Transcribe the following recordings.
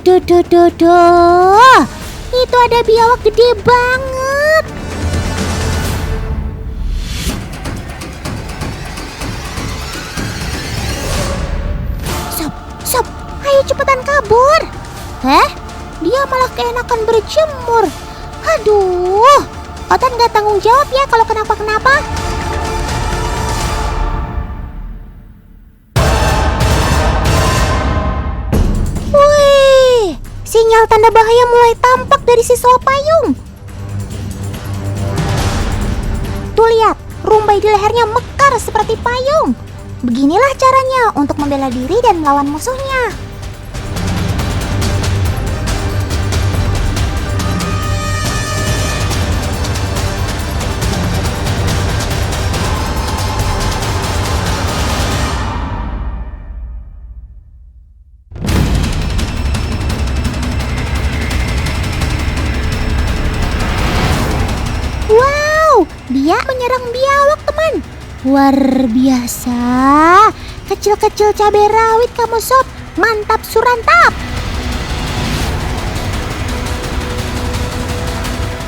Duh. Itu ada biawak gede banget. Sob, ayo cepetan kabur. Dia malah keenakan berjemur. Aduh, Otan gak tanggung jawab ya kalau kenapa-kenapa. Wih, sinyal tanda bahaya mulai tampak dari si soa payung. Tuh lihat, rumbai di lehernya mekar seperti payung. Beginilah caranya untuk membela diri dan melawan musuhnya. Wow, dia menyerang biawak, teman. Luar biasa. Kecil-kecil cabai rawit kamu sob. Mantap surantap.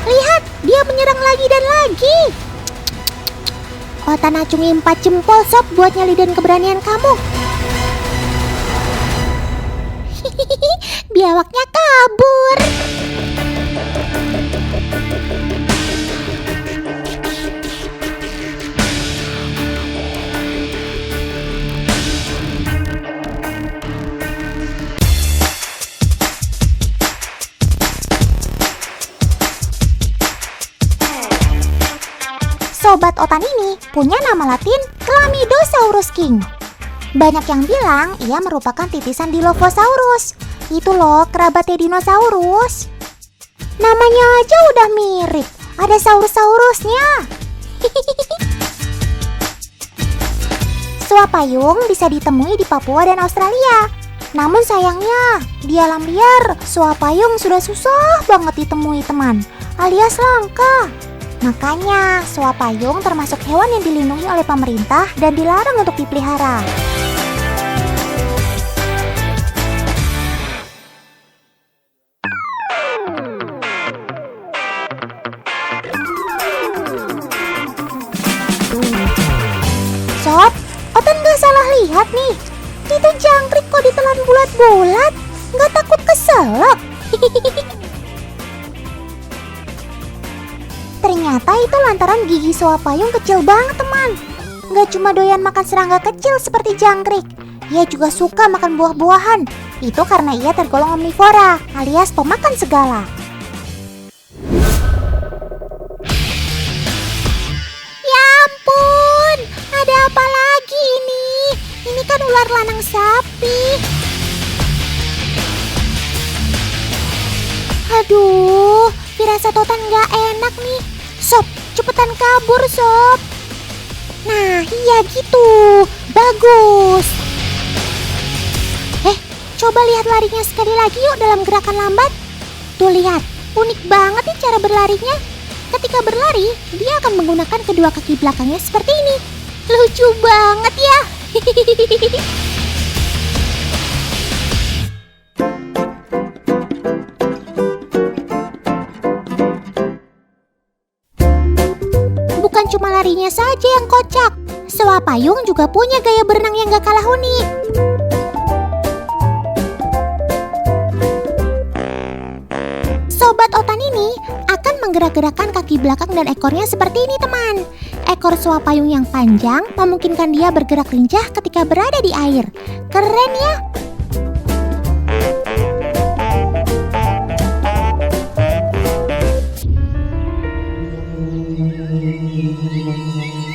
Lihat, dia menyerang lagi dan lagi. Otan acungi 4 jempol sob buat nyalidan keberanian kamu. Biawaknya kabur. Sobat Otan ini punya nama latin Chlamydosaurus king. Banyak yang bilang ia merupakan titisan Dilophosaurus. Itu loh kerabatnya dinosaurus. Namanya aja udah mirip, ada saurus-saurusnya. Soa payung bisa ditemui di Papua dan Australia. Namun sayangnya, di alam liar, soa payung sudah susah banget ditemui teman, alias langka. Makanya, soa payung termasuk hewan yang dilindungi oleh pemerintah dan dilarang untuk dipelihara. Sob, Otan gak salah lihat nih. Itu jangkrik kok ditelan bulat-bulat. Gak takut keselak. Ternyata itu lantaran gigi soa payung kecil banget teman. Gak cuma doyan makan serangga kecil seperti jangkrik, ia juga suka makan buah-buahan. Itu karena ia tergolong omnivora, alias pemakan segala. Ya ampun, ada apa lagi ini? Ini kan ular lanang sapi. Aduh, firasat Otan gak enak nih. Sob, cepetan kabur sob. Nah, iya gitu. Bagus. Coba lihat larinya sekali lagi yuk dalam gerakan lambat. Tuh lihat, unik banget nih cara berlarinya. Ketika berlari, dia akan menggunakan kedua kaki belakangnya seperti ini. Lucu banget ya. Bukan cuma larinya saja yang kocak, soa payung juga punya gaya berenang yang gak kalah unik. Sobat Otan ini akan menggerak-gerakkan kaki belakang dan ekornya seperti ini teman. Ekor soa payung yang panjang memungkinkan dia bergerak lincah ketika berada di air. Keren ya?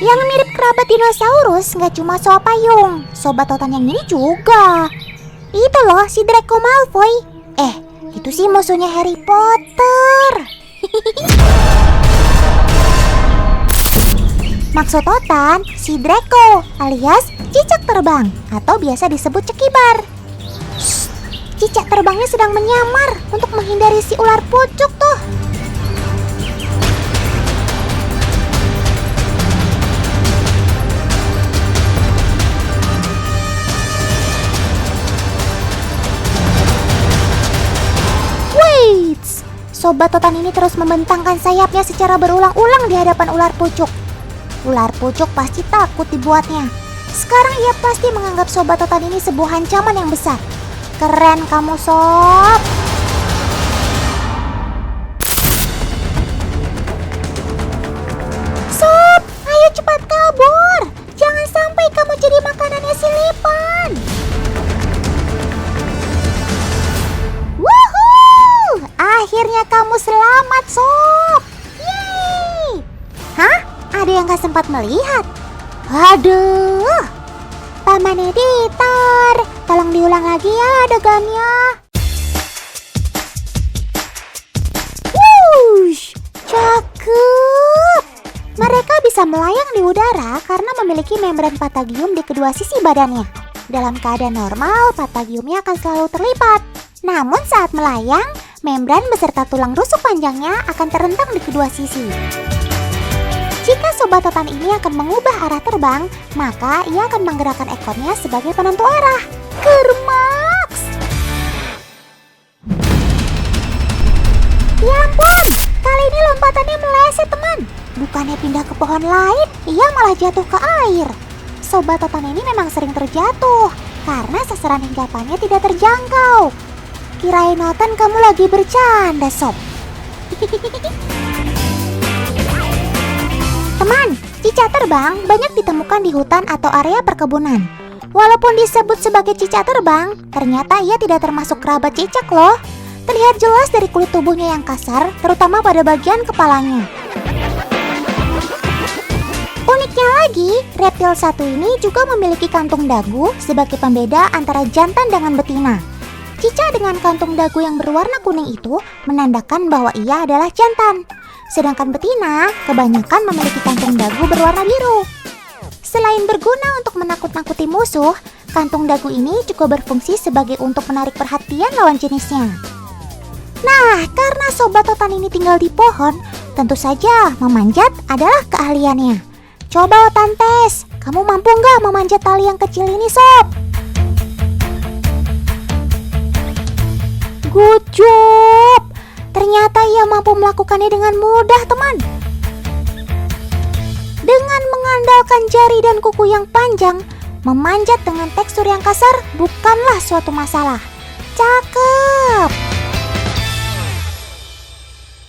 Yang mirip kerabat dinosaurus nggak cuma soa payung, sobat Otan yang ini juga. Itu loh si Draco Malfoy. Itu sih musuhnya Harry Potter. Maksud Otan, si Draco alias cicak terbang atau biasa disebut cekibar. Shh, cicak terbangnya sedang menyamar untuk menghindari si ular pucuk tuh. Sobat Totan ini terus membentangkan sayapnya secara berulang-ulang di hadapan ular pucuk. Ular pucuk pasti takut dibuatnya. Sekarang ia pasti menganggap Sobat Totan ini sebuah ancaman yang besar. Keren kamu, Sob. Sob, ayo cepat kabur. Jangan sampai kamu jadi makanannya si Lipan. Woohoo! Akhirnya kamu selamat, Sob. Yeay! Hah? Ada yang gak sempat melihat? Aduh, Paman Editor, tolong diulang lagi ya adegannya. Wush, cakep. Mereka bisa melayang di udara karena memiliki membran patagium di kedua sisi badannya. Dalam keadaan normal, patagiumnya akan selalu terlipat. Namun saat melayang, membran beserta tulang rusuk panjangnya akan terentang di kedua sisi. Jika Sobat Totan ini akan mengubah arah terbang, maka ia akan menggerakkan ekornya sebagai penentu arah. Kermaks! Ya ampun, kali ini lompatannya meleset, teman. Bukannya pindah ke pohon lain, ia malah jatuh ke air. Sobat Totan ini memang sering terjatuh, karena sasaran hinggapannya tidak terjangkau. Kirain Notan kamu lagi bercanda, Sob. Teman, cicak terbang banyak ditemukan di hutan atau area perkebunan. Walaupun disebut sebagai cicak terbang, ternyata ia tidak termasuk kerabat cicak loh. Terlihat jelas dari kulit tubuhnya yang kasar, terutama pada bagian kepalanya. Uniknya lagi, reptil satu ini juga memiliki kantung dagu sebagai pembeda antara jantan dengan betina. Cicak dengan kantung dagu yang berwarna kuning itu menandakan bahwa ia adalah jantan. Sedangkan betina kebanyakan memiliki kantung dagu berwarna biru. Selain berguna untuk menakut-nakuti musuh, kantung dagu ini juga berfungsi sebagai untuk menarik perhatian lawan jenisnya. Nah, karena Sobat Totan ini tinggal di pohon, tentu saja memanjat adalah keahliannya. Coba Totan tes, kamu mampu nggak memanjat tali yang kecil ini, Sob? Good job! Ternyata ia mampu melakukannya dengan mudah, teman. Dengan mengandalkan jari dan kuku yang panjang, memanjat dengan tekstur yang kasar bukanlah suatu masalah. Cakep!